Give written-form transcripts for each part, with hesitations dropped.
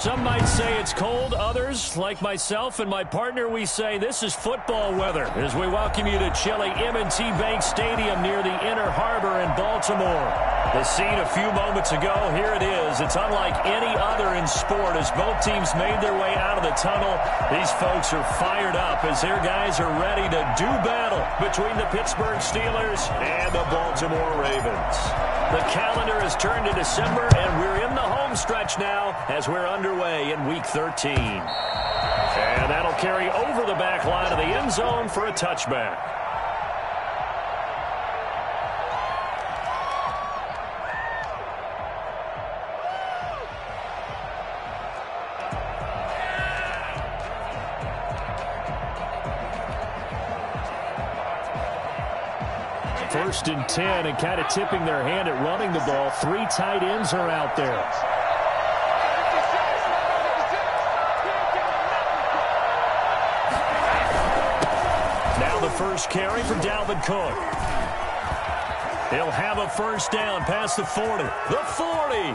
some might say it's cold. Others, like myself and my partner, we say this is football weather as we welcome you to chilly M&T Bank Stadium near the Inner Harbor in Baltimore. The scene a few moments ago, here it is. It's unlike any other in sport as both teams made their way out of the tunnel. These folks are fired up as their guys are ready to do battle between the Pittsburgh Steelers and the Baltimore Ravens. The calendar has turned to December, and we're in the home stretch now as we're underway in Week 13. And that'll carry over the back line of the end zone for a touchback. First and 10, and kind of tipping their hand at running the ball. 3 tight ends are out there. Now the first carry for Dalvin Cook. He'll have a first down past the 40, the 40,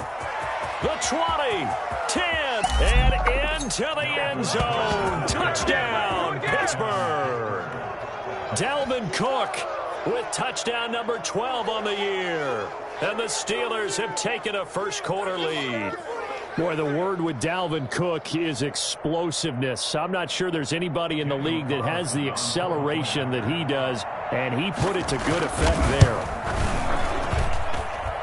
the 20, 10, and into the end zone. Touchdown, Pittsburgh. Dalvin Cook with touchdown number 12 on the year. And the Steelers have taken a first-quarter lead. Boy, the word with Dalvin Cook is explosiveness. I'm not sure there's anybody in the league that has the acceleration that he does, and he put it to good effect there.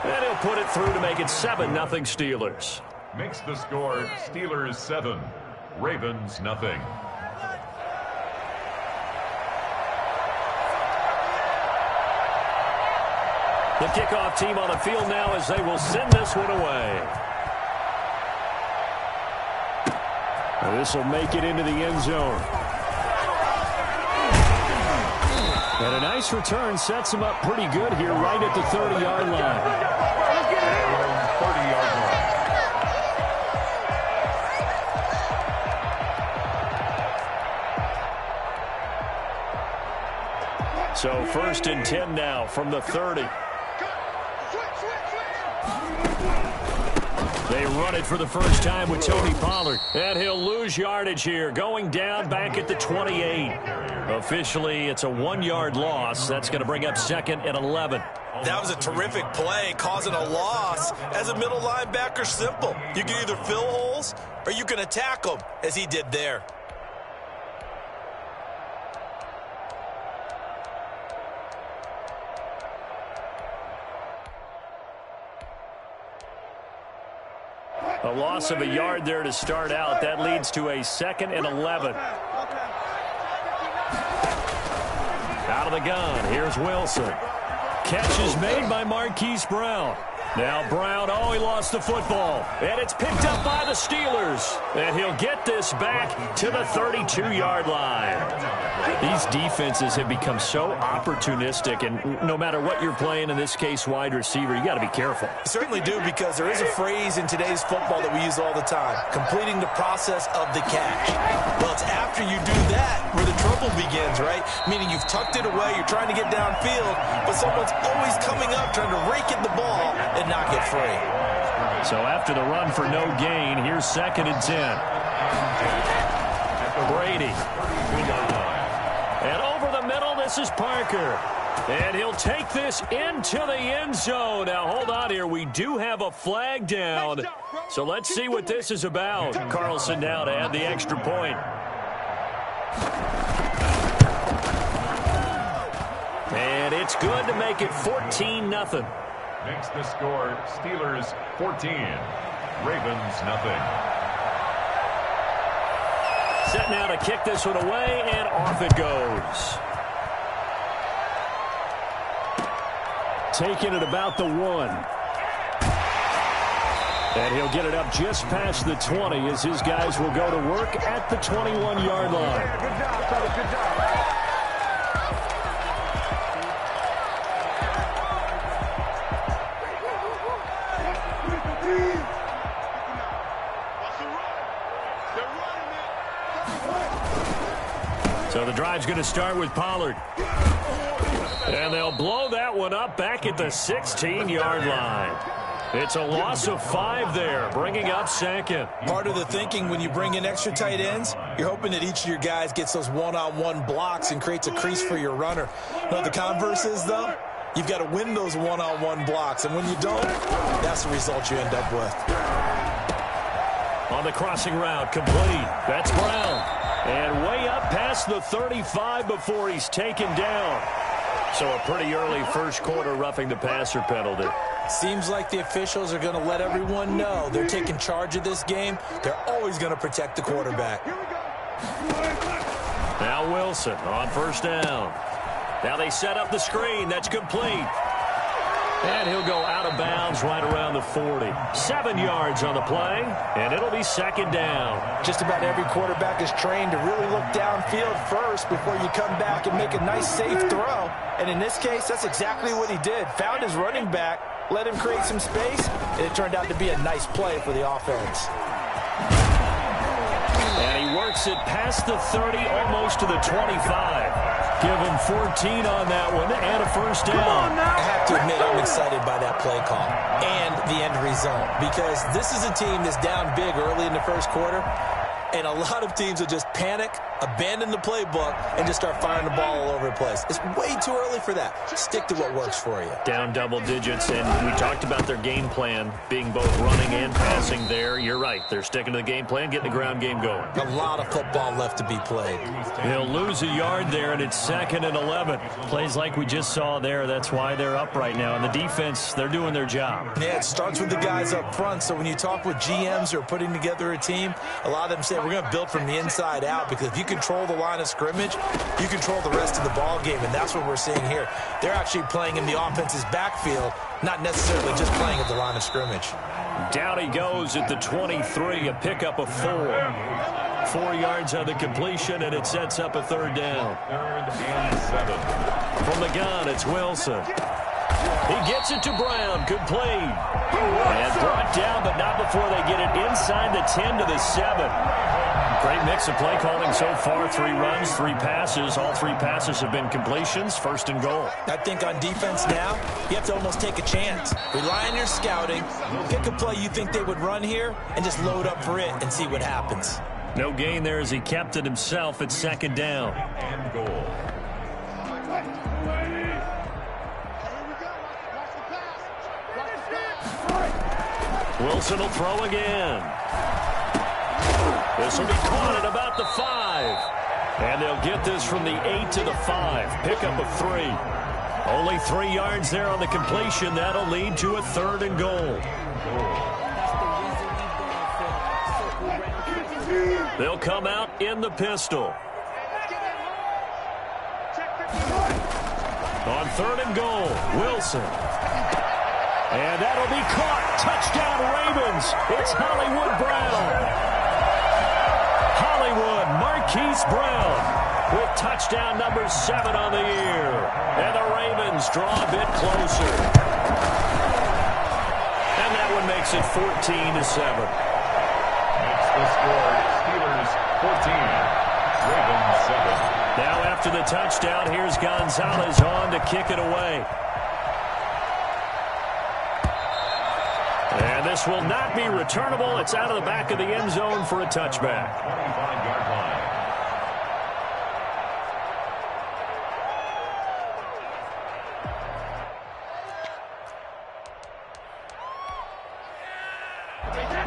And he'll put it through to make it 7-0 Steelers. Makes the score Steelers 7, Ravens nothing. The kickoff team on the field now as they will send this one away. And this will make it into the end zone. And a nice return sets him up pretty good here right at the 30-yard line. 30-yard line. So first and 10 now from the 30. They run it for the first time with Tony Pollard. And he'll lose yardage here, going down back at the 28. Officially, it's a 1-yard loss. That's going to bring up 2nd and 11. That was a terrific play, causing a loss. As a middle linebacker, simple. You can either fill holes or you can attack them, as he did there. A loss of a yard there to start out. That leads to a 2nd and 11. Out of the gun, here's Wilson. Catch is made by Marquise Brown. Now Brown, he lost the football. And it's picked up by the Steelers. And he'll get this back to the 32-yard line. These defenses have become so opportunistic, and no matter what you're playing, in this case wide receiver, you got to be careful. You certainly do, because there is a phrase in today's football that we use all the time, completing the process of the catch. Well, it's after you do that where the trouble begins, right? Meaning you've tucked it away, you're trying to get downfield, but someone's always coming up trying to rake in the ball and not get free. So after the run for no gain, here's 2nd and 10. Brady. And over the middle, this is Parker. And he'll take this into the end zone. Now, hold on here. We do have a flag down. So let's see what this is about. Carlson now to add the extra point. And it's good to make it 14-0. Makes the score Steelers 14, Ravens nothing. Set now to kick this one away, and off it goes. Taking it about the 1. And he'll get it up just past the 20 as his guys will go to work at the 21-yard line. Good job, fellas. Good job. So the drive's going to start with Pollard. And they'll blow that one up back at the 16-yard line. It's a loss of 5 there, bringing up second. Part of the thinking when you bring in extra tight ends, you're hoping that each of your guys gets those one-on-one blocks and creates a crease for your runner. You know what the converse is, though? You've got to win those one-on-one blocks, and when you don't, that's the result you end up with. On the crossing route, complete. That's Brown. And way up past the 35 before he's taken down. So a pretty early first quarter roughing the passer penalty. Seems like the officials are going to let everyone know they're taking charge of this game. They're always going to protect the quarterback. Now Wilson on first down. Now they set up the screen. That's complete. And he'll go out of bounds right around the 40. 7 yards on the play, and it'll be second down. Just about every quarterback is trained to really look downfield first before you come back and make a nice, safe throw. And in this case, that's exactly what he did. Found his running back, let him create some space, and it turned out to be a nice play for the offense. And he works it past the 30, almost to the 25. Give him 14 on that one and a first down. I have to admit I'm excited by that play call and the end result because this is a team that's down big early in the first quarter, and a lot of teams will just panic, abandon the playbook, and just start firing the ball all over the place. It's way too early for that. Stick to what works for you. Down double digits, and we talked about their game plan being both running and passing there. You're right. They're sticking to the game plan, getting the ground game going. A lot of football left to be played. They'll lose a yard there, and it's 2nd and 11. Plays like we just saw there. That's why they're up right now. And the defense, they're doing their job. Yeah, it starts with the guys up front. So when you talk with GMs who are putting together a team, a lot of them say, we're going to build from the inside out, because if you control the line of scrimmage, you control the rest of the ball game, and that's what we're seeing here. They're actually playing in the offense's backfield, not necessarily just playing at the line of scrimmage. Down he goes at the 23, a pickup of 4. 4 yards on the completion, and it sets up a third down. 3rd and 7. From the gun, it's Wilson. He gets it to Brown, complete. And brought down, but not before they get it inside the 10 to the 7. Great mix of play calling so far. 3 runs, 3 passes. All 3 passes have been completions. 1st and goal. I think on defense now, you have to almost take a chance. Rely on your scouting. Pick a play you think they would run here and just load up for it and see what happens. No gain there as he kept it himself at 2nd down. And goal. Wilson will throw again. This will be caught at about the 5. And they'll get this from the 8 to the 5. Pickup of 3. Only 3 yards there on the completion. That'll lead to a 3rd and goal. They'll come out in the pistol. On 3rd and goal, Wilson. And that'll be caught. Touchdown, Ravens. It's Hollywood Brown. Hollywood Marquise Brown with touchdown number 7 on the year. And the Ravens draw a bit closer. And that one makes it 14 to 7. Makes the score Steelers 14, Ravens 7. Now after the touchdown, here's Gonzalez on to kick it away. And this will not be returnable. It's out of the back of the end zone for a touchback. 25-yard line.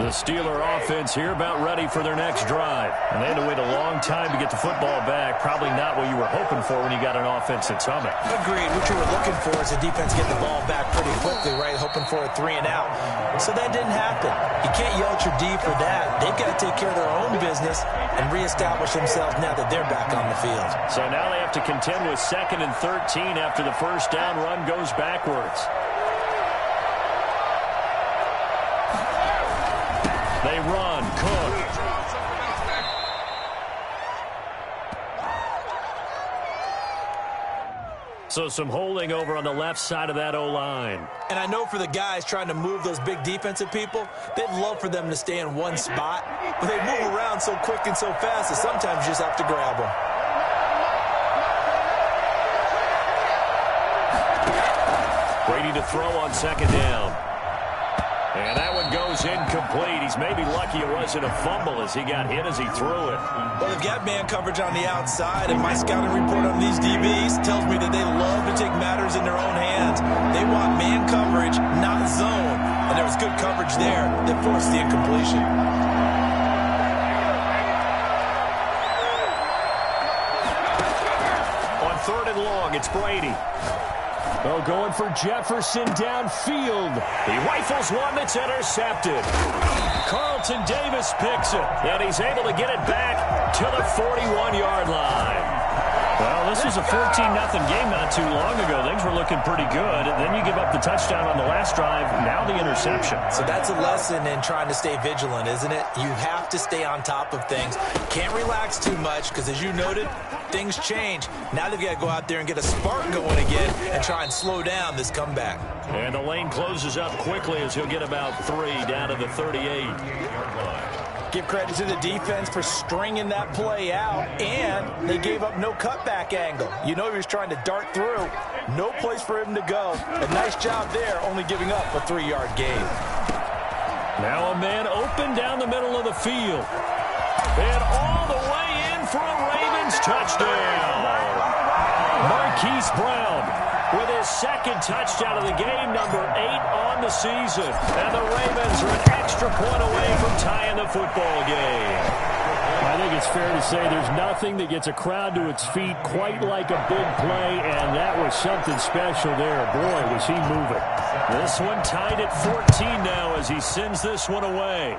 The Steeler offense here about ready for their next drive. And they had to wait a long time to get the football back. Probably not what you were hoping for when you got an offense that's humming. Agreed. What you were looking for is the defense getting the ball back pretty quickly, right? Hoping for a 3 and out. So that didn't happen. You can't yell at your D for that. They've got to take care of their own business and reestablish themselves now that they're back on the field. So now they have to contend with 2nd and 13 after the first down run goes backwards. They run. Cook. So some holding over on the left side of that O-line. And I know for the guys trying to move those big defensive people, they'd love for them to stay in one spot. But they move around so quick and so fast that sometimes you just have to grab them. Brady to throw on 2nd down. And that one goes incomplete. He's maybe lucky it wasn't a fumble as he got hit as he threw it. Well, they've got man coverage on the outside, and my scouting report on these DBs tells me that they love to take matters in their own hands. They want man coverage, not zone. And there was good coverage there that forced the incompletion. On 3rd and long, it's Brady. They're going for Jefferson downfield. He rifles one that's intercepted. Carlton Davis picks it, and he's able to get it back to the 41-yard line. Well, this was a 14-0 game not too long ago. Things were looking pretty good. Then you give up the touchdown on the last drive. Now the interception. So that's a lesson in trying to stay vigilant, isn't it? You have to stay on top of things. Can't relax too much because, as you noted, things change. Now they've got to go out there and get a spark going again and try and slow down this comeback. And the lane closes up quickly as he'll get about 3 down to the 38. Give credit to the defense for stringing that play out, and they gave up no cutback angle. You know he was trying to dart through. No place for him to go. A nice job there, only giving up a 3-yard gain. Now a man open down the middle of the field. And all the way in for a Ravens touchdown. Marquise Brown with his 2nd touchdown of the game, number 8 on the season. And the Ravens are an extra point away from tying the football game. I think it's fair to say there's nothing that gets a crowd to its feet quite like a big play, and that was something special there. Boy, was he moving. This one tied at 14 now as he sends this one away.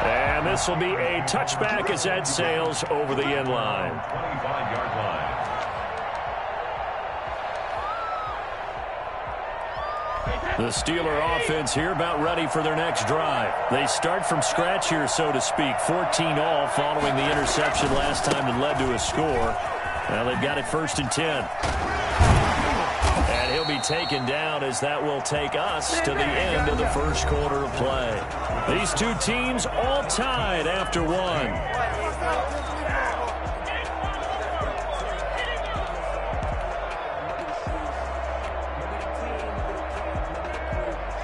And this will be a touchback as Ed sails over the end line. 25-yard line. The Steeler offense here about ready for their next drive. They start from scratch here, so to speak. 14 all following the interception last time that led to a score. Now they've got it 1st and 10. And he'll be taken down as that will take us to the end of the 1st quarter of play. These two teams all tied after one.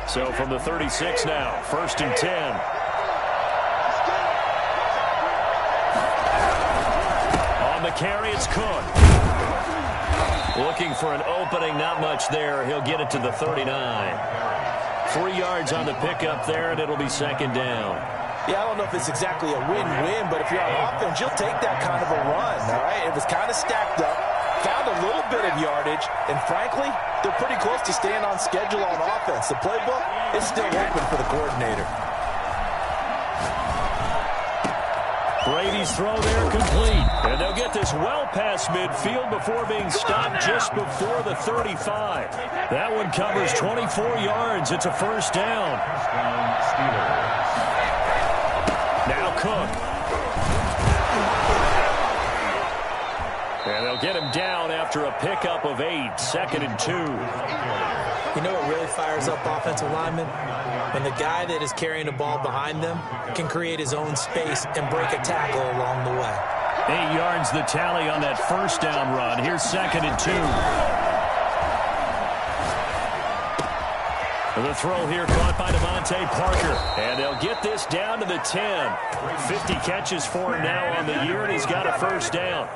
So from the 36 now, 1st and 10. On the carry, it's Cook. Looking for an opening, not much there. He'll get it to the 39. 3 yards on the pickup there, and it'll be 2nd down. Yeah, I don't know if it's exactly a win-win, but if you're on offense, you'll take that kind of a run, all right? It was kind of stacked up. Found a little bit of yardage, and frankly, they're pretty close to staying on schedule on offense. The playbook is still open for the coordinator. Brady's throw there complete, and they'll get this well past midfield before being stopped just before the 35. That one covers 24 yards. It's a 1st down. Now Cook. And they'll get him down after a pickup of 8, 2nd and 2. You know what really fires up offensive linemen? When the guy that is carrying the ball behind them can create his own space and break a tackle along the way. 8 yards the tally on that 1st down run. Here's 2nd and 2. The throw here caught by Devontae Parker. And they'll get this down to the 10. 50 catches for him now on the year, and he's got a 1st down.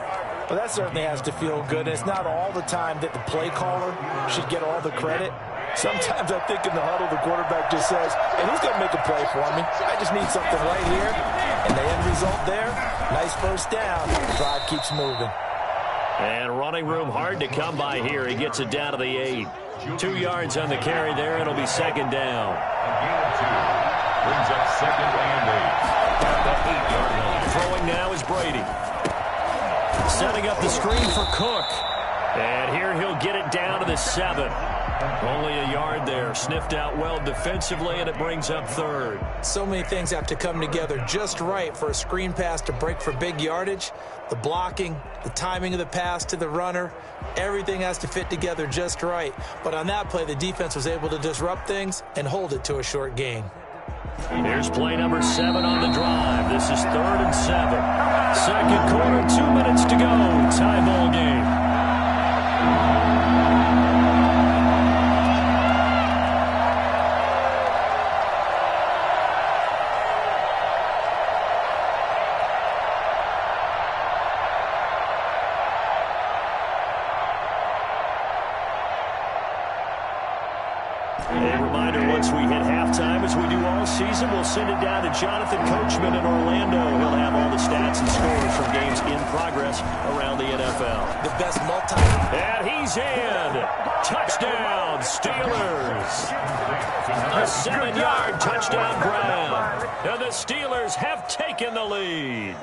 Well, that certainly has to feel good. It's not all the time that the play caller should get all the credit. Sometimes I think in the huddle, the quarterback just says, hey, who's going to make a play for me? I just need something right here. And the end result there, nice 1st down. The drive keeps moving. And running room hard to come by here. He gets it down to the 8. 2 yards on the carry there. It'll be 2nd down. Brings up 2nd and 8. At the 8-yard line. Throwing now is Brady. Setting up the screen for Cook. And here he'll get it down to the 7. Only a yard there. Sniffed out well defensively, and it brings up 3rd. So many things have to come together just right for a screen pass to break for big yardage. The blocking, the timing of the pass to the runner, everything has to fit together just right. But on that play, the defense was able to disrupt things and hold it to a short gain. Here's play number 7 on the drive. This is 3rd and 7. 2nd quarter, 2 minutes to go. Tie ball game. once we hit halftime, as we do all season, we'll send it down to Jonathan Coachman in Orlando. He'll have all the stats and scores from games in progress around the NFL. The best And he's in. Touchdown, Steelers. A 7-yard touchdown Brown. And the Steelers have taken the lead.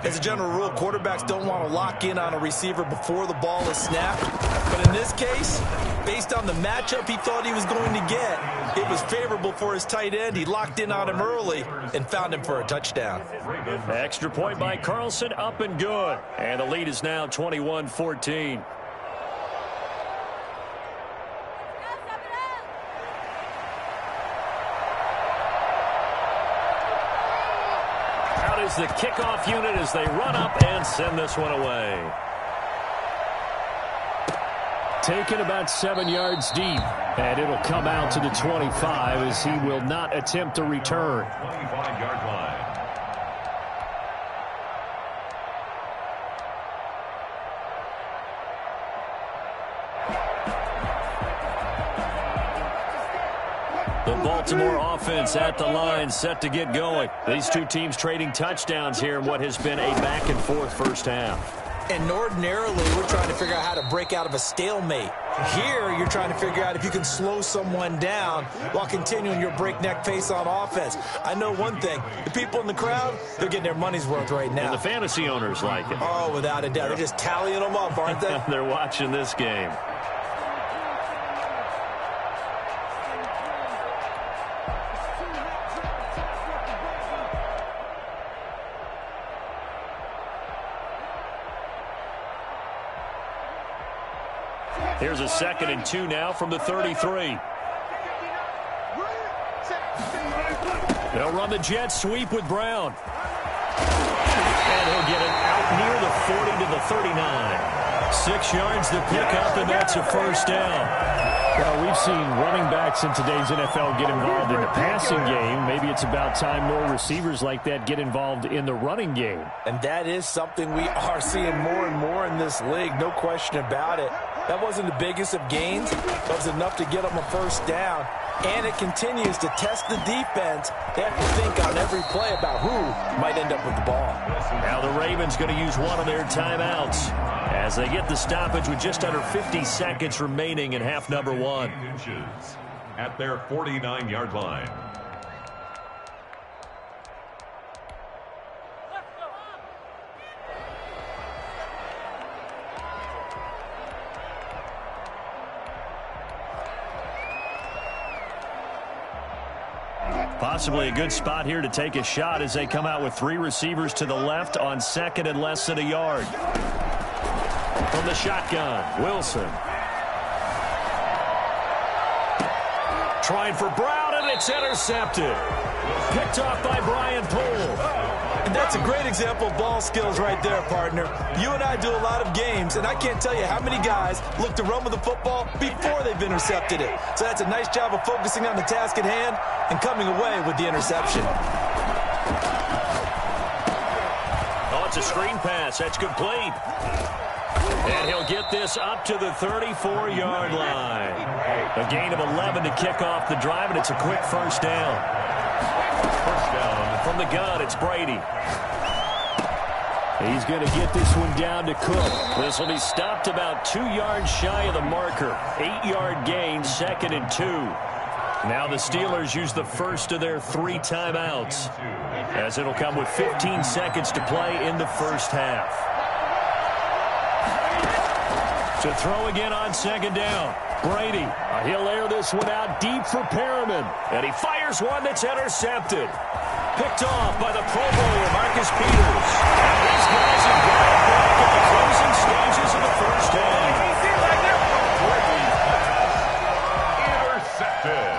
As a general rule, quarterbacks don't want to lock in on a receiver before the ball is snapped. But in this case, based on the matchup he thought he was going to get, it was favorable for his tight end. He locked in on him early and found him for a touchdown. Extra point by Carlson, up and good. And the lead is now 21-14. Out is the kickoff unit as they run up and send this one away. Taken about 7 yards deep, and it'll come out to the 25 as he will not attempt a return. 25-yard line. The Baltimore offense at the line, set to get going. These two teams trading touchdowns here in what has been a back-and-forth first half. And ordinarily, we're trying to figure out how to break out of a stalemate. Here, you're trying to figure out if you can slow someone down while continuing your breakneck pace on offense. I know one thing. The people in the crowd, they're getting their money's worth right now. And the fantasy owners like it. Oh, without a doubt. They're just tallying them up, aren't they? They're watching this game. Here's a 2nd and 2 now from the 33. They'll run the jet sweep with Brown. And he'll get it out near the 40 to the 39. 6 yards to pick up, and that's a first down. Well, we've seen running backs in today's NFL get involved in the passing game. Maybe it's about time more receivers like that get involved in the running game. And that is something we are seeing more and more in this league, no question about it. That wasn't the biggest of gains, but it was enough to get them a first down. And it continues to test the defense. They have to think on every play about who might end up with the ball. Now the Ravens going to use one of their timeouts as they get the stoppage with just under 50 seconds remaining in half number 1. At their 49-yard line. Possibly a good spot here to take a shot as they come out with 3 receivers to the left on 2nd and less than a yard. From the shotgun, Wilson. Trying for Brown, and it's intercepted. Picked off by Brian Poole. And that's a great example of ball skills right there, partner. You and I do a lot of games, and I can't tell you how many guys look to run with the football before they've intercepted it. So that's a nice job of focusing on the task at hand and coming away with the interception. Oh, it's a screen pass. That's complete. And he'll get this up to the 34-yard line. A gain of 11 to kick off the drive, and it's a quick first down. First down from the gun, it's Brady. He's going to get this one down to Cook. This will be stopped about 2 yards shy of the marker. 8-yard gain, 2nd and 2. Now the Steelers use the first of their 3 timeouts, as it'll come with 15 seconds to play in the first half. To throw again on 2nd down. Brady, he'll air this one out deep for Perriman. And he fires one that's intercepted. Picked off by the Pro Bowler, Marcus Peters. And these guys have got it back in the closing stages of the first half. Intercepted.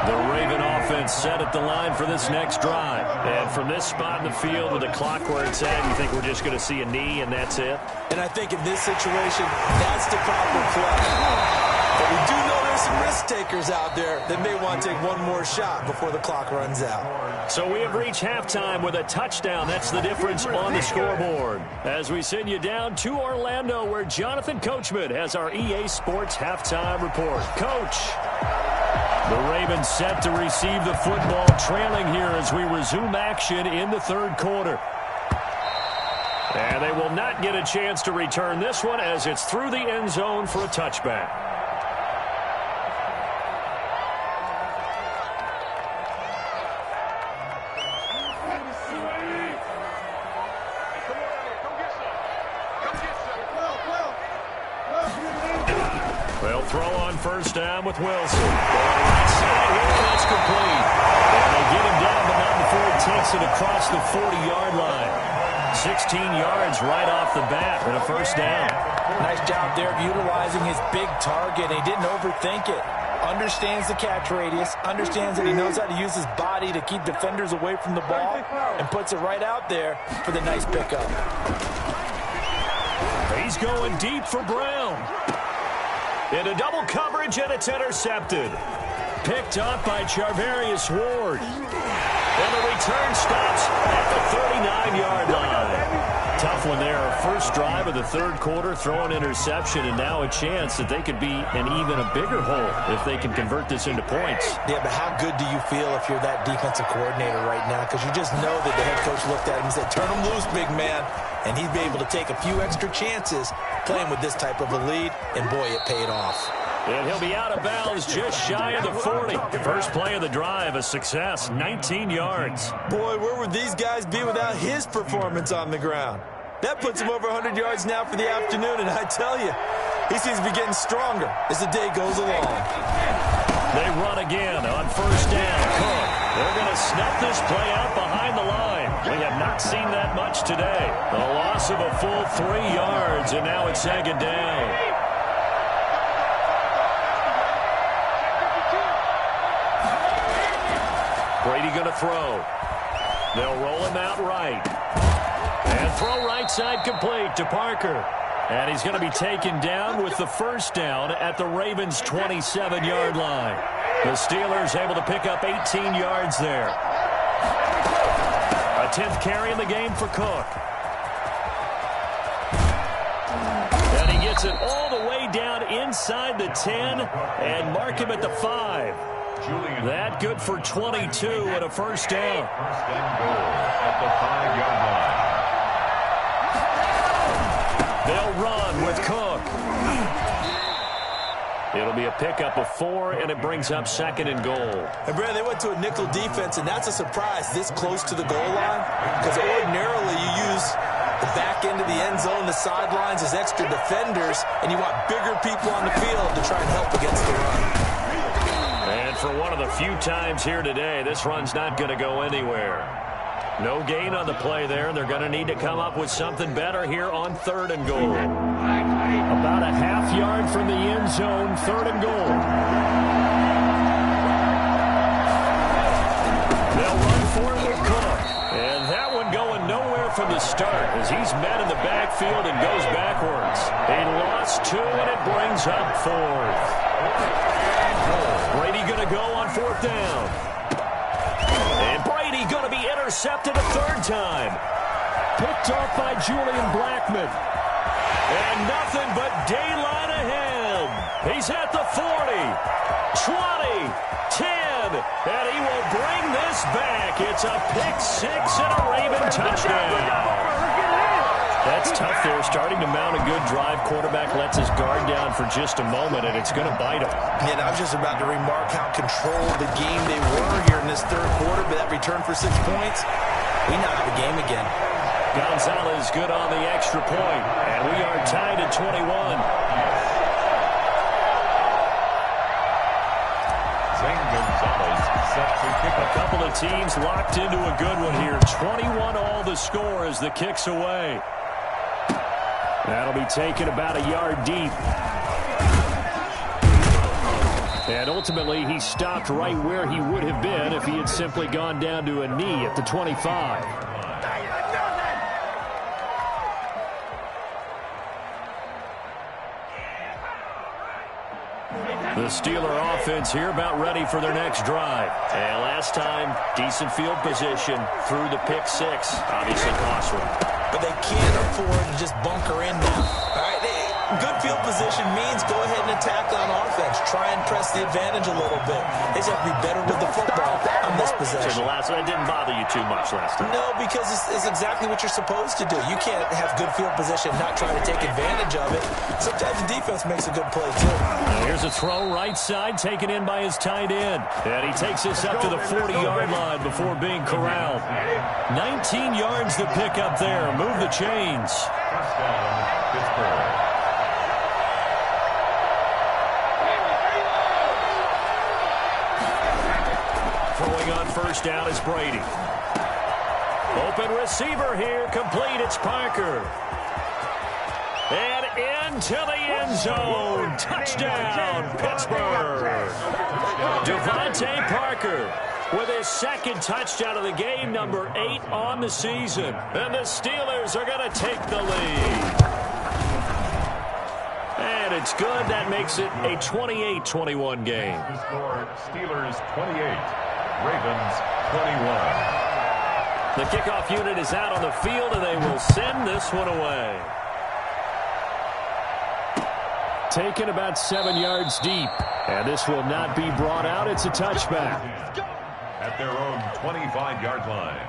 The Raven offense set at the line for this next drive. And from this spot in the field with the clock where it's at, you think we're just going to see a knee and that's it? And I think in this situation, that's the proper play. But we do know there's some risk takers out there that may want to take one more shot before the clock runs out. So we have reached halftime with a touchdown. That's the difference on the scoreboard. As we send you down to Orlando, where Jonathan Coachman has our EA Sports halftime report. Coach. The Ravens set to receive the football, trailing here as we resume action in the third quarter. And they will not get a chance to return this one as it's through the end zone for a touchback. They'll throw on first down with Wilson. Right side here, that's complete. And they get him down, but not before he takes it across the 40-yard line. 16 yards right off the bat and a first down. Nice job there of utilizing his big target. He didn't overthink it. Understands the catch radius, understands that he knows how to use his body to keep defenders away from the ball, and puts it right out there for the nice pickup. He's going deep for Brown. Into double coverage, and it's intercepted. Picked up by Charvarius Ward. And the return stops at the 39-yard line. Tough one there. First drive of the third quarter, throw an interception, and now a chance that they could be in even a bigger hole if they can convert this into points. Yeah, but how good do you feel if you're that defensive coordinator right now? Because you just know that the head coach looked at him and said, turn him loose, big man. And he'd be able to take a few extra chances playing with this type of a lead, and boy, it paid off. And he'll be out of bounds just shy of the 40. First play of the drive, a success, 19 yards. Boy, where would these guys be without his performance on the ground? That puts him over 100 yards now for the afternoon, and I tell you, he seems to be getting stronger as the day goes along. They run again on first down. Cook. They're going to snap this play out behind the line. We have not seen that much today. A loss of a full 3 yards, and now it's second down. Brady going to throw. They'll roll him out right. And throw right side complete to Parker. And he's going to be taken down with the first down at the Ravens' 27-yard line. The Steelers able to pick up 18 yards there. A 10th carry in the game for Cook. And he gets it all the way down inside the 10 and mark him at the 5. That good for 22 and a first down. First and goal at the 5-yard line. They'll run with Cook. It'll be a pickup of 4, and it brings up second and goal. And, Brad, they went to a nickel defense, and that's a surprise this close to the goal line, because ordinarily you use the back end of the end zone, the sidelines as extra defenders, and you want bigger people on the field to try and help against the run. And for one of the few times here today, this run's not going to go anywhere. No gain on the play there. They're going to need to come up with something better here on third and goal. About a half yard from the end zone, third and goal. They'll run for it with Cook. And that one going nowhere from the start as he's met in the backfield and goes backwards. A loss 2, and it brings up 4th. Brady going to go on 4th down. And Brady going to be intercepted a 3rd time. Picked off by Julian Blackmon. And nothing but daylight ahead. He's at the 40, 20, 10, and he will bring this back. It's a pick 6 and a Raven touchdown. That's tough there, starting to mount a good drive. Quarterback lets his guard down for just a moment, and it's going to bite him. Yeah, I was just about to remark how controlled the game they were here in this third quarter, but that return for 6 points, we now have a game again. Gonzalez good on the extra point, and we are tied at 21. Zane Gonzalez set to kick. A couple of teams locked into a good one here. 21 all the score as the kick's away. That'll be taken about a yard deep. And ultimately, he stopped right where he would have been if he had simply gone down to a knee at the 25. The Steeler offense here about ready for their next drive. And last time, decent field position through the pick 6. Obviously cost one. But they can't afford to just bunker in now. All right, Good field position means go ahead and attack on offense. Try and press the advantage a little bit. They just have to be better with the football on this possession. So the last one, it didn't bother you too much last time. No, because it's exactly what you're supposed to do. You can't have good field position and not try to take advantage of it. Sometimes the defense makes a good play, too. Here's a throw right side, taken in by his tight end. And he takes this up to the 40-yard line before being corralled. 19 yards to pick up there. Move the chains. Touchdown, Pittsburgh. Throwing on first down is Brady. Open receiver here, complete. It's Parker. And into the end zone. Touchdown, Pittsburgh. Devontae Parker with his second touchdown of the game, number 8 on the season. And the Steelers are going to take the lead. And it's good. That makes it a 28-21 game. The score, Steelers 28, Ravens 21. The kickoff unit is out on the field, and they will send this one away. Taken about 7 yards deep. And this will not be brought out. It's a touchback. At their own 25-yard line.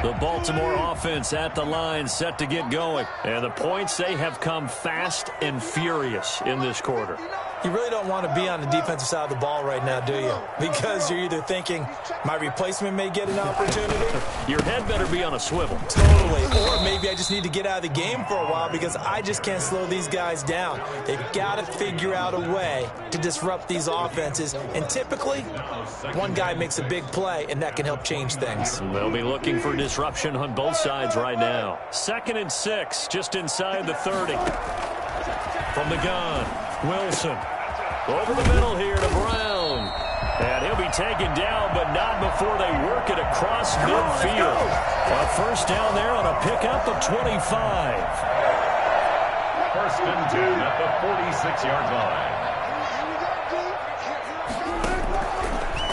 The Baltimore offense at the line, set to get going. And the points, they have come fast and furious in this quarter. You really don't want to be on the defensive side of the ball right now, do you? Because you're either thinking, my replacement may get an opportunity. Your head better be on a swivel. Totally. Or maybe I just need to get out of the game for a while because I just can't slow these guys down. They've got to figure out a way to disrupt these offenses. And typically, one guy makes a big play, and that can help change things. They'll be looking for disruption on both sides right now. 2nd and 6, just inside the 30. From the gun, Wilson. Over the middle here to Brown. And he'll be taken down, but not before they work it across midfield. A first down there on a pickup of 25. 1st and 10 at the 46-yard line.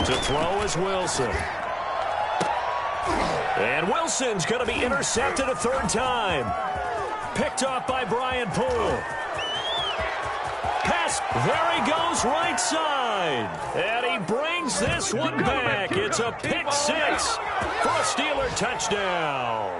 To throw is Wilson. And Wilson's going to be intercepted a 3rd time. Picked off by Brian Poole. Pass, there he goes, right side. And he brings this one back. It's a pick 6 for a Steeler touchdown.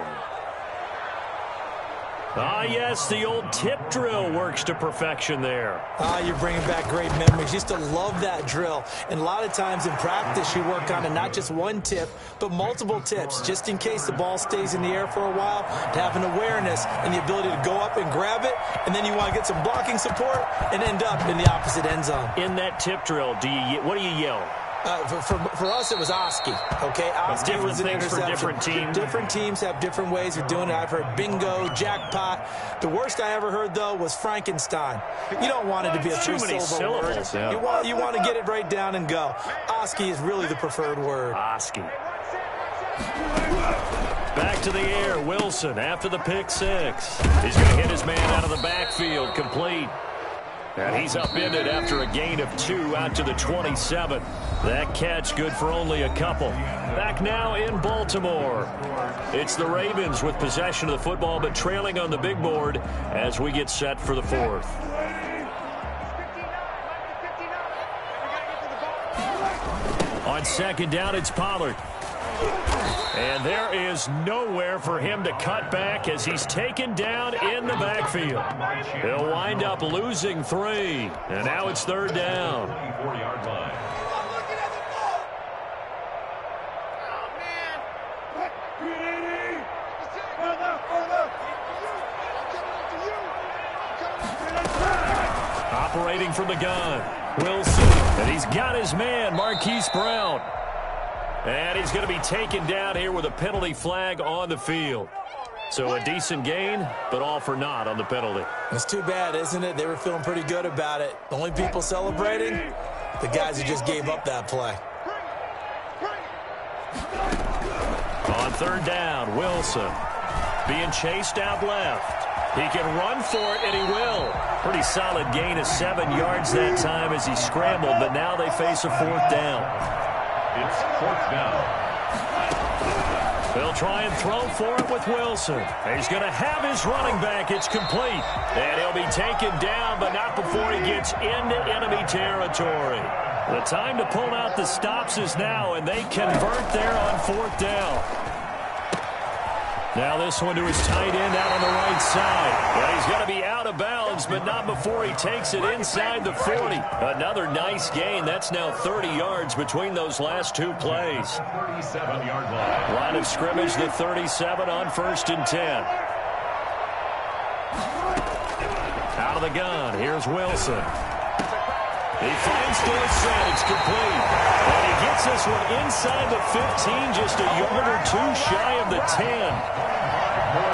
Ah, yes, the old tip drill works to perfection there. Ah, you're bringing back great memories. Used to love that drill. And a lot of times in practice, you work on it, not just one tip, but multiple tips, just in case the ball stays in the air for a while, to have an awareness and the ability to go up and grab it, and then you want to get some blocking support and end up in the opposite end zone. In that tip drill, what do you yell? For us, it was Oski, okay? Oski was an interception. For different teams. Different teams have different ways of doing it. I've heard bingo, jackpot. The worst I ever heard, though, was Frankenstein. You don't want it to be a three-syllable word. Yeah. You want to get it right down and go. Oski is really the preferred word. Oski. Back to the air, Wilson after the pick 6. He's going to hit his man out of the backfield, complete. And he's upended after a gain of 2 out to the 27. That catch good for only a couple. Back now in Baltimore. It's the Ravens with possession of the football, but trailing on the big board as we get set for the 4th. On 2nd down, it's Pollard. And there is nowhere for him to cut back as he's taken down in the backfield. He'll wind up losing 3. And now it's 3rd down. 24-yard line. Operating from the gun, Wilson. And he's got his man, Marquise Brown. And he's going to be taken down here with a penalty flag on the field. So a decent gain, but all for naught on the penalty. It's too bad, isn't it? They were feeling pretty good about it. The only people celebrating, the guys who just gave up that play. On 3rd down, Wilson. being chased out left. He can run for it, and he will. Pretty solid gain of 7 yards that time as he scrambled, but now they face a 4th down. It's 4th down. They'll try and throw for it with Wilson. He's going to have his running back. It's complete. And he'll be taken down, but not before he gets into enemy territory. The time to pull out the stops is now, and they convert there on 4th down. Now this one to his tight end out on the right side. Well, he's going to be out of bounds, but not before he takes it inside the 40. Another nice gain. That's now 30 yards between those last 2 plays. 37-yard line. Line of scrimmage, the 37 on 1st and 10. Out of the gun. Here's Wilson. He finds Dorsett. It's complete. And he gets this one inside the 15, just a yard or 2 shy of the 10.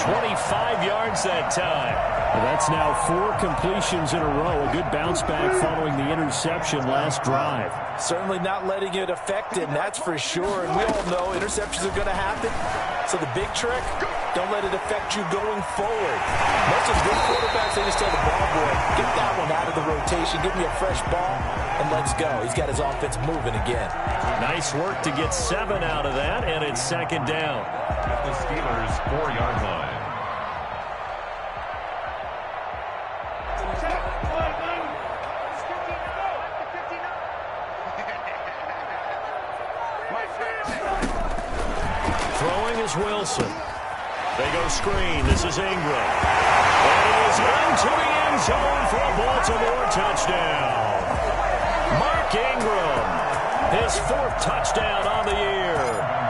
25 yards that time. Well, that's now 4 completions in a row. A good bounce back following the interception last drive. Certainly not letting it affect him, that's for sure. And we all know interceptions are going to happen. So the big trick, don't let it affect you going forward. Most of good quarterbacks, they just tell the ball boy, get that one out of the rotation, give me a fresh ball, and let's go. He's got his offense moving again. Nice work to get 7 out of that, and it's 2nd down. At the Steelers' 4-yard line. Throwing is Wilson. They go screen. This is Ingram. And he is into the end zone for a Baltimore touchdown. Mark Ingram, his 4th touchdown on the year.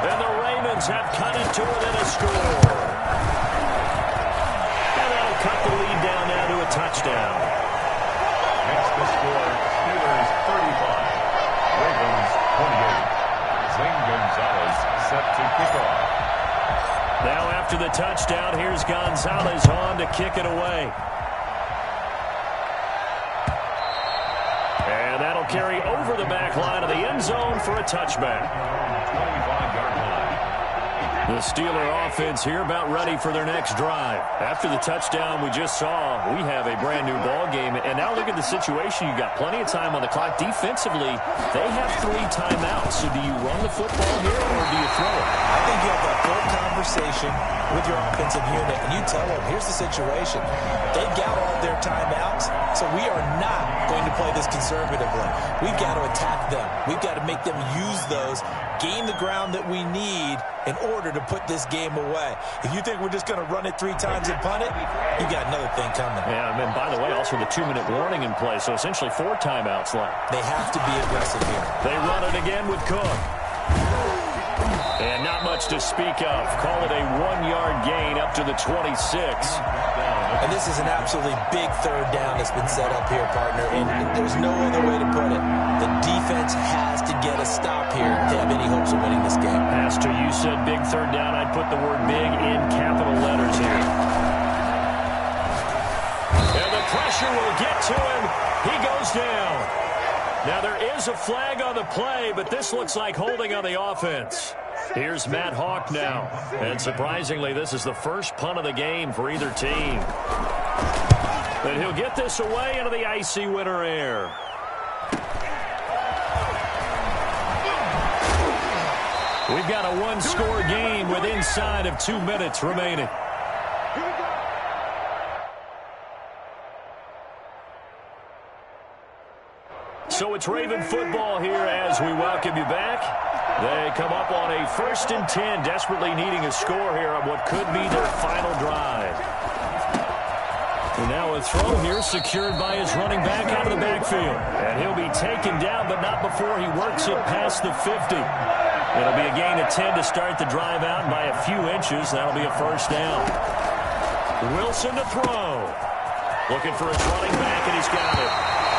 And the Ravens have cut it to within a score. And that'll cut the lead down now to a touchdown. Makes the score Steelers 35, Ravens 28. Zane Gonzalez set to kick off. Now after the touchdown, here's Gonzalez on to kick it away. And that'll carry over the back line of the end zone for a touchback. 25-yard line. The Steeler offense here about ready for their next drive. After the touchdown we just saw, we have a brand new ball game. And now look at the situation. You got plenty of time on the clock. Defensively, they have 3 timeouts. So do you run the football here or do you throw it? I think you have that full conversation with your offensive unit, and you tell them, here's the situation. They've got all their timeouts, so we are not going to play this conservatively. We've got to attack them. We've got to make them use those, gain the ground that we need in order to put this game away. If you think we're just going to run it 3 times and punt it, you got another thing coming. Yeah, and by the way, also the 2-minute warning in play, so essentially 4 timeouts left. They have to be aggressive here. They run it again with Cook. And not much to speak of. Call it a 1-yard gain up to the 26. And this is an absolutely big 3rd down that's been set up here, partner. And there's no other way to put it. The defense has to get a stop here to have any hopes of winning this game. Pastor, you said big 3rd down. I'd put the word big in capital letters here. And the pressure will get to him. He goes down. Now there is a flag on the play, but this looks like holding on the offense. Here's Matt Hawk now. And surprisingly, this is the first punt of the game for either team. But he'll get this away into the icy winter air. We've got a 1-score game with inside of 2 minutes remaining. So it's Raven football here as we welcome you back. They come up on a 1st and 10, desperately needing a score here on what could be their final drive. And now a throw here secured by his running back out of the backfield. And he'll be taken down, but not before he works it past the 50. It'll be a gain of 10 to start the drive out by a few inches. That'll be a 1st down. Wilson to throw. Looking for his running back, and he's got it.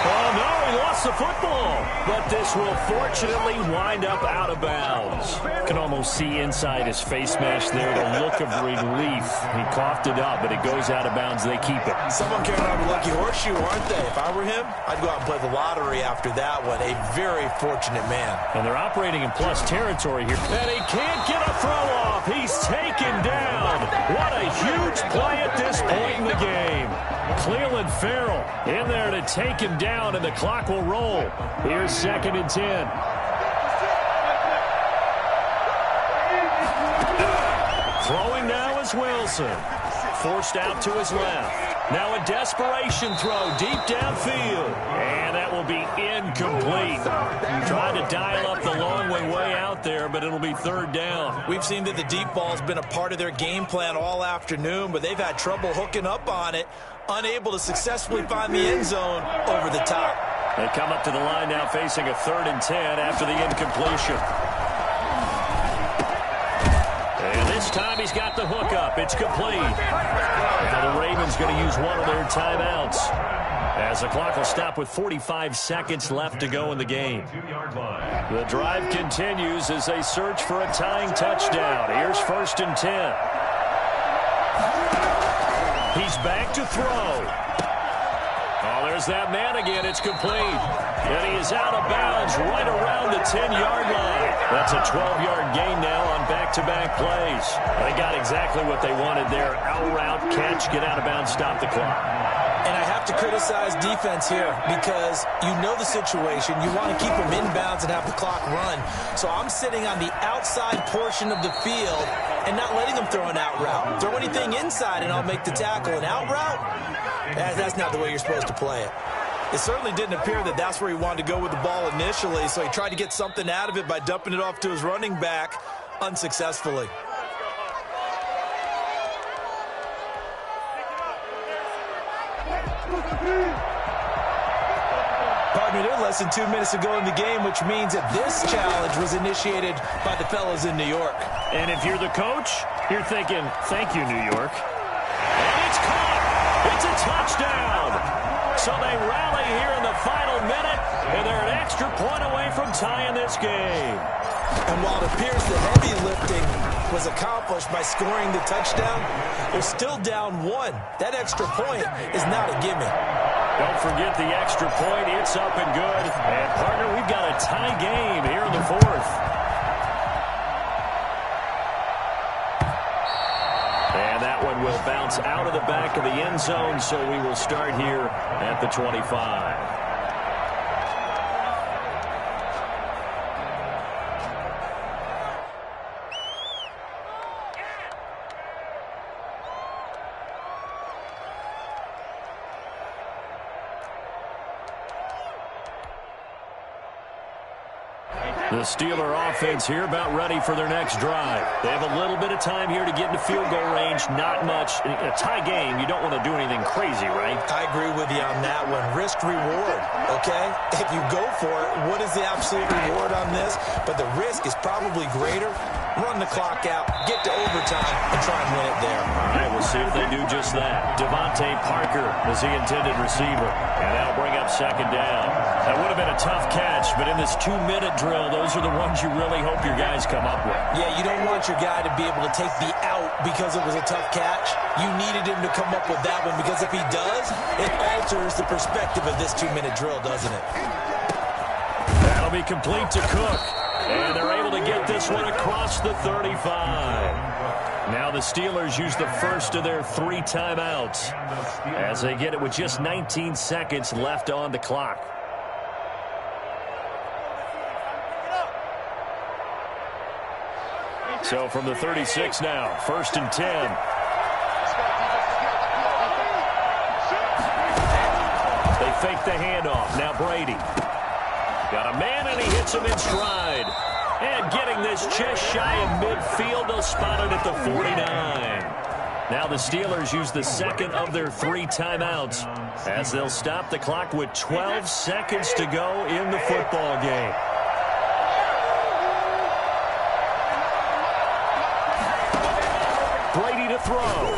Oh, no, he lost the football. But this will fortunately wind up out of bounds. You can almost see inside his face mask there the look of relief. He coughed it up, but it goes out of bounds. They keep it. Someone carrying around a lucky horseshoe, aren't they? If I were him, I'd go out and play the lottery after that one. A very fortunate man. And they're operating in plus territory here. And he can't get a throw off. He's taken down. What a huge play at this point in the game. Clelin Ferrell in there to take him down, and the clock will roll. Here's 2nd and 10. Throwing now is Wilson. Forced out to his left. Now a desperation throw deep downfield. And that will be incomplete. Trying to dial up the long way out there, but it'll be 3rd down. We've seen that the deep ball's been a part of their game plan all afternoon, but they've had trouble hooking up on it, unable to successfully find the end zone over the top. They come up to the line now facing a 3rd and 10 after the incompletion. And this time he's got the hook up. It's complete. Now the Ravens going to use one of their timeouts, as the clock will stop with 45 seconds left to go in the game. The drive continues as they search for a tying touchdown. Here's 1st and 10. He's back to throw. Oh, there's that man again. It's complete. And he is out of bounds right around the 10-yard line. That's a 12-yard gain now on back-to-back plays. They got exactly what they wanted there. Out route, catch, get out of bounds, stop the clock. And I have to criticize defense here because you know the situation. You want to keep them inbounds and have the clock run. So I'm sitting on the outside portion of the field and not letting them throw an out route. Throw anything inside and I'll make the tackle. An out route? That's not the way you're supposed to play it. It certainly didn't appear that that's where he wanted to go with the ball initially, so he tried to get something out of it by dumping it off to his running back unsuccessfully. Partner, they're less than 2 minutes to go in the game, which means that this challenge was initiated by the fellas in New York. And if you're the coach, you're thinking, thank you, New York. And it's caught. It's a touchdown. So they rally here in the final minute, and they're an extra point away from tying this game. And while it appears the heavy lifting was accomplished by scoring the touchdown, they're still down 1. That extra point is not a gimme. Don't forget the extra point. It's up and good. And, partner, we've got a tie game here in the 4th. And that one will bounce out of the back of the end zone, so we will start here at the 25. The Steeler offense here about ready for their next drive. They have a little bit of time here to get into field goal range. Not much. In a tie game, you don't want to do anything crazy, right? I agree with you on that one. Risk reward, okay? If you go for it, what is the absolute reward on this? But the risk is probably greater. Run the clock out, get to overtime, and try and win it there. All right, we'll see if they do just that. Devontae Parker is the intended receiver. And that'll bring up 2nd down. That would have been a tough catch, but in this 2-minute drill, those are the ones you really hope your guys come up with. Yeah, you don't want your guy to be able to take the out because it was a tough catch. You needed him to come up with that one because if he does, it alters the perspective of this 2-minute drill, doesn't it? That'll be complete to Cook. And they're able to get this one across the 35. Now the Steelers use the first of their 3 timeouts as they get it with just 19 seconds left on the clock. So from the 36 now, 1st and 10. They fake the handoff. Now Brady. Got a man, and he hits him in stride. And getting this just shy of midfield, they'll spot it at the 49. Now the Steelers use the second of their 3 timeouts as they'll stop the clock with 12 seconds to go in the football game. Brady to throw.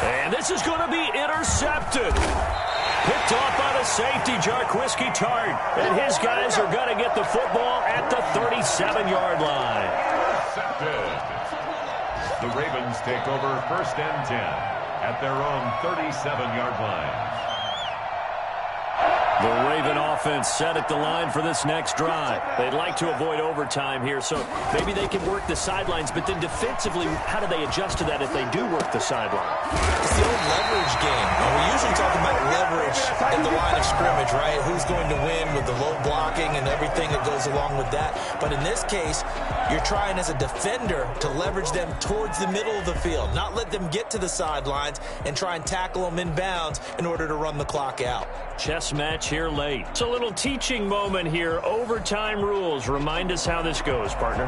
And this is going to be intercepted. Picked off by the safety, Jarquiski Tart. And his guys are going to get the football at the 37-yard line. Intercepted. The Ravens take over 1st and 10 at their own 37-yard line. The Raven offense set at the line for this next drive. They'd like to avoid overtime here, so maybe they can work the sidelines, but then defensively, how do they adjust to that if they do work the sideline? It's the old leverage game. And we usually talk about leverage at the line of scrimmage, right? Who's going to win with the low blocking and everything that goes along with that. But in this case, you're trying as a defender to leverage them towards the middle of the field, not let them get to the sidelines and try and tackle them in bounds in order to run the clock out. Chess match here late. It's a little teaching moment here. Overtime rules. Remind us how this goes, partner.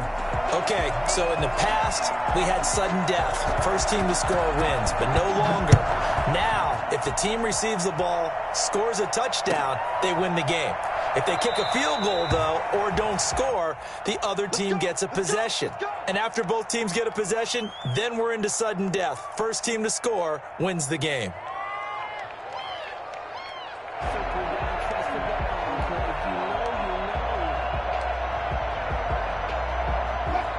Okay, so in the past, we had sudden death. First team to score wins, but no longer. Now, if the team receives the ball, scores a touchdown, they win the game. If they kick a field goal, though, or don't score, the other team gets a possession. And after both teams get a possession, then we're into sudden death. First team to score wins the game.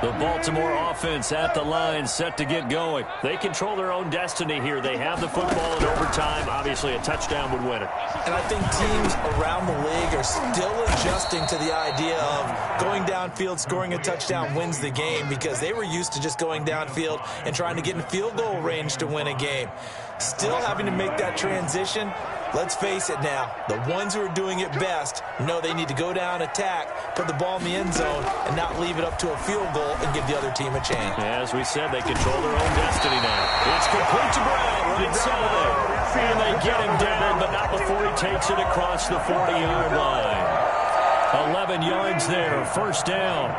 The Baltimore offense at the line, set to get going. They control their own destiny here. They have the football in overtime. Obviously, a touchdown would win it. And I think teams around the league are still adjusting to the idea of going downfield, scoring a touchdown wins the game, because they were used to just going downfield and trying to get in field goal range to win a game. Still having to make that transition. Let's face it now, the ones who are doing it best know they need to go down, attack, put the ball in the end zone, and not leave it up to a field goal and give the other team a chance. As we said, they control their own destiny now. It's complete to Brown, right side. And they get him down, but not before he takes it across the 40-yard line. 11 yards there, first down.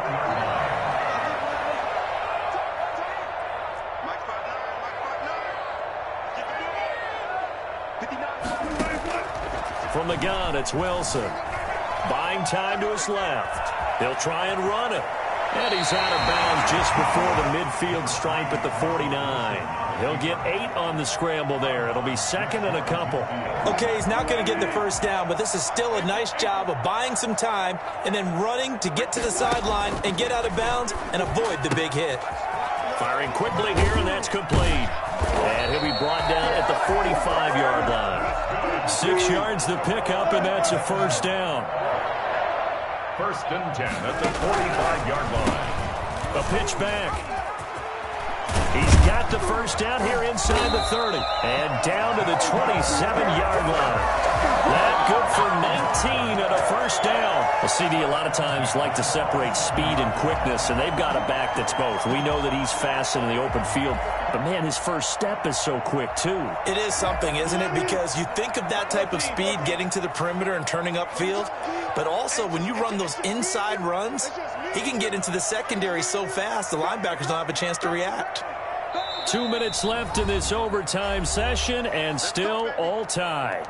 From the gun, it's Wilson. Buying time to his left. They'll try and run it. And he's out of bounds just before the midfield stripe at the 49. He'll get 8 on the scramble there. It'll be second and a couple. Okay, he's not going to get the first down, but this is still a nice job of buying some time and then running to get to the sideline and get out of bounds and avoid the big hit. Firing quickly here, and that's complete. And he'll be brought down at the 45-yard line. 6 yards to pick up, and that's a first down. 1st and 10 at the 45-yard line. A pitch back. He's got the first down here inside the 30. And down to the 27-yard line. That good for 19 and a first down. Well, CD a lot of times like to separate speed and quickness, and they've got a back that's both. We know that he's fast in the open field, but, man, his first step is so quick, too. It is something, isn't it? Because you think of that type of speed getting to the perimeter and turning upfield, but also when you run those inside runs, he can get into the secondary so fast the linebackers don't have a chance to react. 2 minutes left in this overtime session, and still all tied.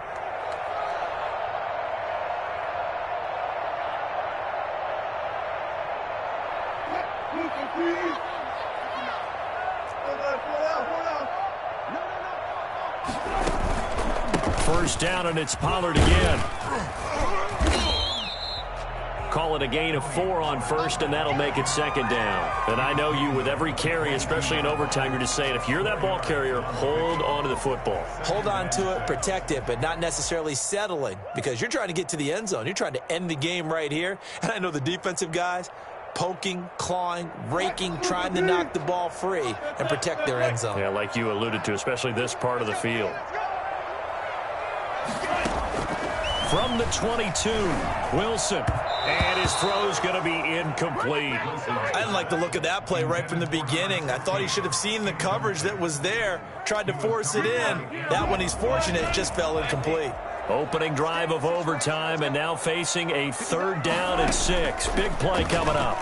First down, and it's Pollard again. Call it a gain of 4 on first, and that'll make it second down. And I know you, with every carry, especially in overtime, you're just saying, if you're that ball carrier, hold on to the football. Hold on to it, protect it, but not necessarily settling, because you're trying to get to the end zone. You're trying to end the game right here. And I know the defensive guys, poking, clawing, raking, trying to knock the ball free and protect their end zone. Yeah, like you alluded to, especially this part of the field. From the 22, Wilson. And his throw's going to be incomplete. I didn't like the look of that play right from the beginning. I thought he should have seen the coverage that was there, tried to force it in. That one, he's fortunate, just fell incomplete. Opening drive of overtime, and now facing a 3rd down and 6. Big play coming up.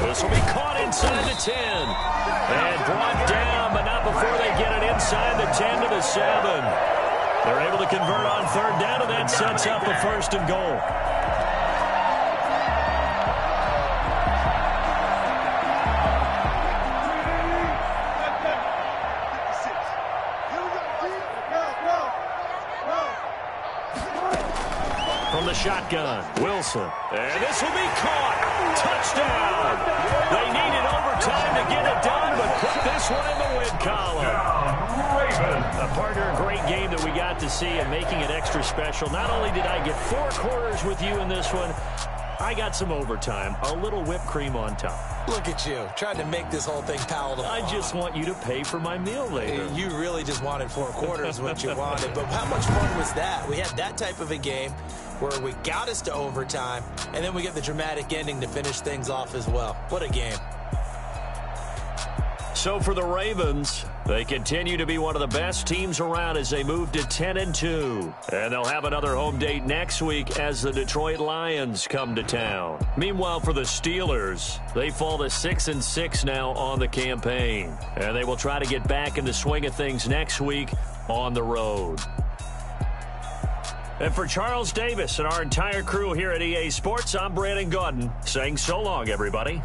This will be caught inside the 10. And brought down, but not before they get it inside the 10 to the 7. They're able to convert on 3rd down, and that sets up a 1st and goal. shotgun. Wilson. And this will be caught. Touchdown. They needed overtime to get it done, but put this one in the win column. A partner, a great game that we got to see and making it extra special. Not only did I get 4 quarters with you in this one, I got some overtime, a little whipped cream on top. Look at you, trying to make this whole thing palatable. I just want you to pay for my meal later. You really just wanted 4 quarters what you wanted, but how much fun was that? We had that type of a game where we got us to overtime, and then we get the dramatic ending to finish things off as well. What a game. So for the Ravens, they continue to be one of the best teams around as they move to 10-2. And they'll have another home date next week as the Detroit Lions come to town. Meanwhile, for the Steelers, they fall to 6-6 now on the campaign. And they will try to get back in the swing of things next week on the road. And for Charles Davis and our entire crew here at EA Sports, I'm Brandon Gaudin saying so long, everybody.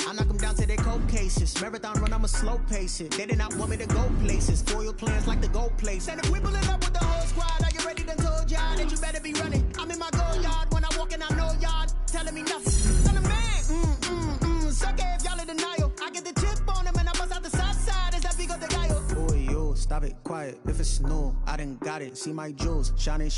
I knock them down to their cold cases. Marathon run, I'm a slow pace it. They did not want me to go places. Foil plans like the gold place. And if we pulling up with the whole squad, are you ready? Done told y'all that you better be running. I'm in my go yard. When I walk in, I know y'all telling me nothing. I'm the man. Suck it if y'all in denial. I get the chip on them and I bust out the south side. Is that big of the guy? Boy, yo, stop it, quiet. If it's new, I done got it. See my jewels, shining.